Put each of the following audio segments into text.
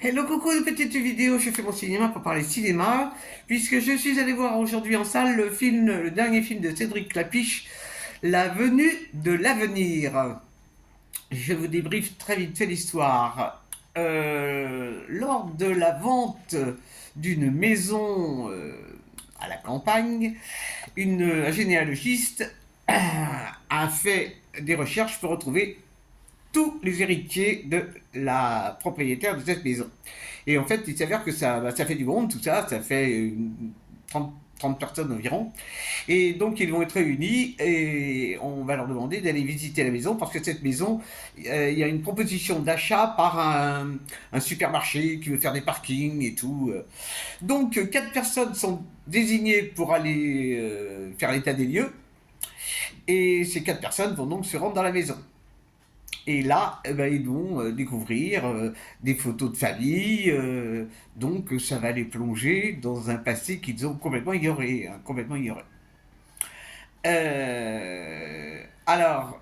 Hello coucou, une petite vidéo, je fais mon cinéma pour parler cinéma, puisque je suis allé voir aujourd'hui en salle le dernier film de Cédric Clapiche, La venue de l'avenir. Je vous débriefe très vite fait l'histoire. Lors de la vente d'une maison à la campagne, un généalogiste a fait des recherches pour retrouver tous les héritiers de la propriétaire de cette maison. Et en fait, il s'avère que ça fait du monde, tout ça, ça fait 30 personnes environ. Et donc, ils vont être réunis et on va leur demander d'aller visiter la maison parce que cette maison, il y a une proposition d'achat par un supermarché qui veut faire des parkings et tout. Donc, 4 personnes sont désignées pour aller faire l'état des lieux. Et ces 4 personnes vont donc se rendre dans la maison. Et là, eh ben, ils vont découvrir des photos de famille, donc ça va les plonger dans un passé qu'ils ont complètement ignoré, hein, complètement ignoré. Alors,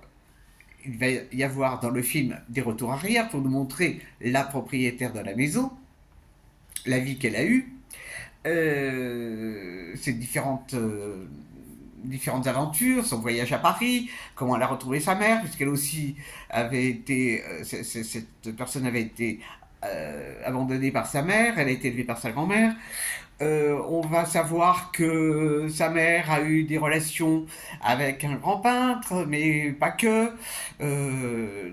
il va y avoir dans le film des retours arrière pour nous montrer la propriétaire de la maison, la vie qu'elle a eue, ses différentes aventures, son voyage à Paris, comment elle a retrouvé sa mère, puisqu'elle aussi avait été, cette personne avait été abandonnée par sa mère, elle a été élevée par sa grand-mère. On va savoir que sa mère a eu des relations avec un grand peintre, mais pas que.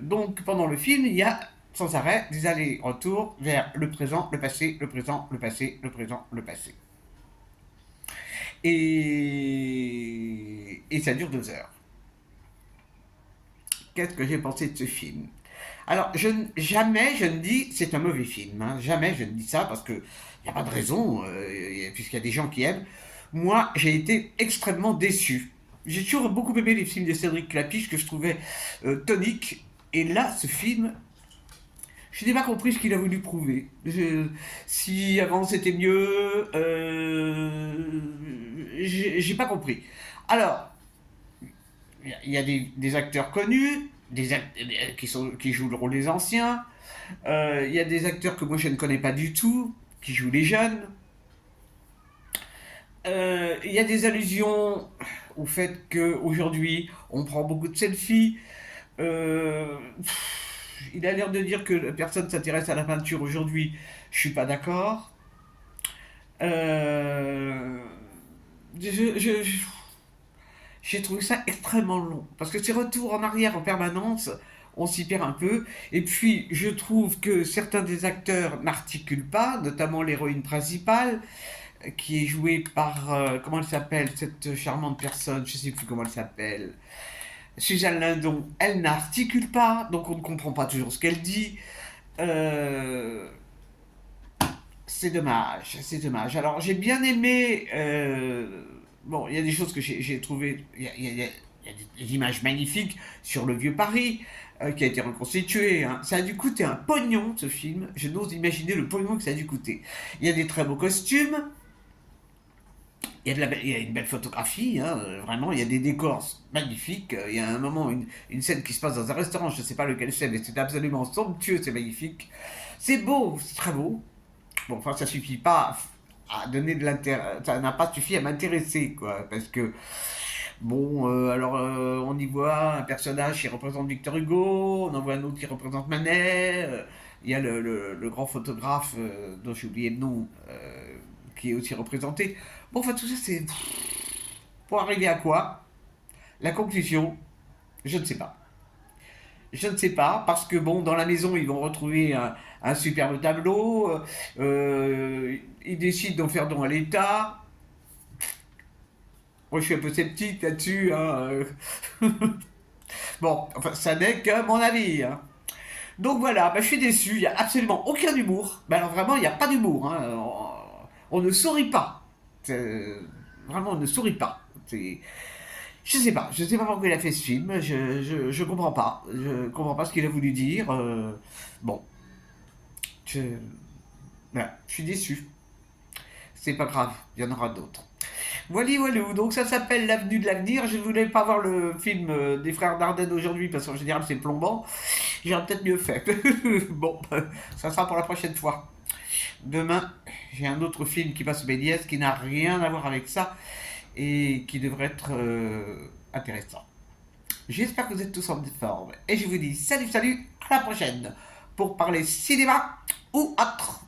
Donc pendant le film, il y a sans arrêt des allers-retours vers le présent, le passé, le présent, le passé, le présent, le passé. Et ça dure 2 heures. Qu'est-ce que j'ai pensé de ce film? Alors, jamais je ne dis c'est un mauvais film. Hein. Jamais je ne dis ça parce qu'il n'y a pas de raison, puisqu'il y a des gens qui aiment. Moi, j'ai été extrêmement déçu. J'ai toujours beaucoup aimé les films de Cédric Clapiche que je trouvais toniques. Et là, ce film, je n'ai pas compris ce qu'il a voulu prouver. Si avant c'était mieux, j'ai pas compris. Alors, il y a des acteurs connus, qui jouent le rôle des anciens. Il y a des acteurs que moi je ne connais pas du tout, qui jouent les jeunes. Il y a des allusions au fait qu'aujourd'hui on prend beaucoup de selfies. Il a l'air de dire que personne s'intéresse à la peinture aujourd'hui. Je suis pas d'accord. Euh, j'ai trouvé ça extrêmement long. Parce que ces retours en arrière en permanence, on s'y perd un peu. Et puis, je trouve que certains des acteurs n'articulent pas, notamment l'héroïne principale, qui est jouée par, comment elle s'appelle, cette charmante personne, je ne sais plus comment elle s'appelle, Suzanne Lindon. Elle n'articule pas, donc on ne comprend pas toujours ce qu'elle dit. Euh, c'est dommage, c'est dommage. Alors, j'ai bien aimé. Bon, il y a des choses que j'ai trouvées. Il y a des images magnifiques sur le vieux Paris qui a été reconstitué. Hein. Ça a dû coûter un pognon, ce film. Je n'ose imaginer le pognon que ça a dû coûter. Il y a des très beaux costumes. Il y a une belle photographie, hein, vraiment, il y a des décors magnifiques. Il y a un moment, une scène qui se passe dans un restaurant, je ne sais pas lequel c'est, mais c'est absolument somptueux, c'est magnifique. C'est beau, c'est très beau. Bon, enfin, ça suffit pas à donner de l'intérêt, ça n'a pas suffi à m'intéresser, quoi, parce que, bon, alors, on y voit un personnage qui représente Victor Hugo, on en voit un autre qui représente Manet, il y a le grand photographe, dont j'ai oublié le nom, qui est aussi représenté. Bon, enfin, tout ça, c'est... Pour arriver à quoi? La conclusion, je ne sais pas. Je ne sais pas, parce que bon, dans la maison, ils vont retrouver un superbe tableau. Ils décident d'en faire don à l'État. Moi, je suis un peu sceptique là-dessus. Hein. Bon, enfin, ça n'est que mon avis. Hein. Donc voilà, bah, je suis déçu. Il n'y a absolument aucun humour. Bah, alors vraiment, il n'y a pas d'humour. Hein. On ne sourit pas. Vraiment, on ne sourit pas. Je sais pas pourquoi il a fait ce film, je comprends pas. Je comprends pas ce qu'il a voulu dire. Bon, je, voilà, je suis déçu. C'est pas grave, il y en aura d'autres. Voilà, voilà, donc ça s'appelle L'avenue de l'avenir. Je ne voulais pas voir le film des frères Dardenne aujourd'hui parce qu'en général c'est plombant. J'aurais peut-être mieux fait. Bon, ça sera pour la prochaine fois. demain, j'ai un autre film qui passe au BDS qui n'a rien à voir avec ça et qui devrait être intéressant. J'espère que vous êtes tous en forme et je vous dis salut, salut, à la prochaine pour parler cinéma ou autre.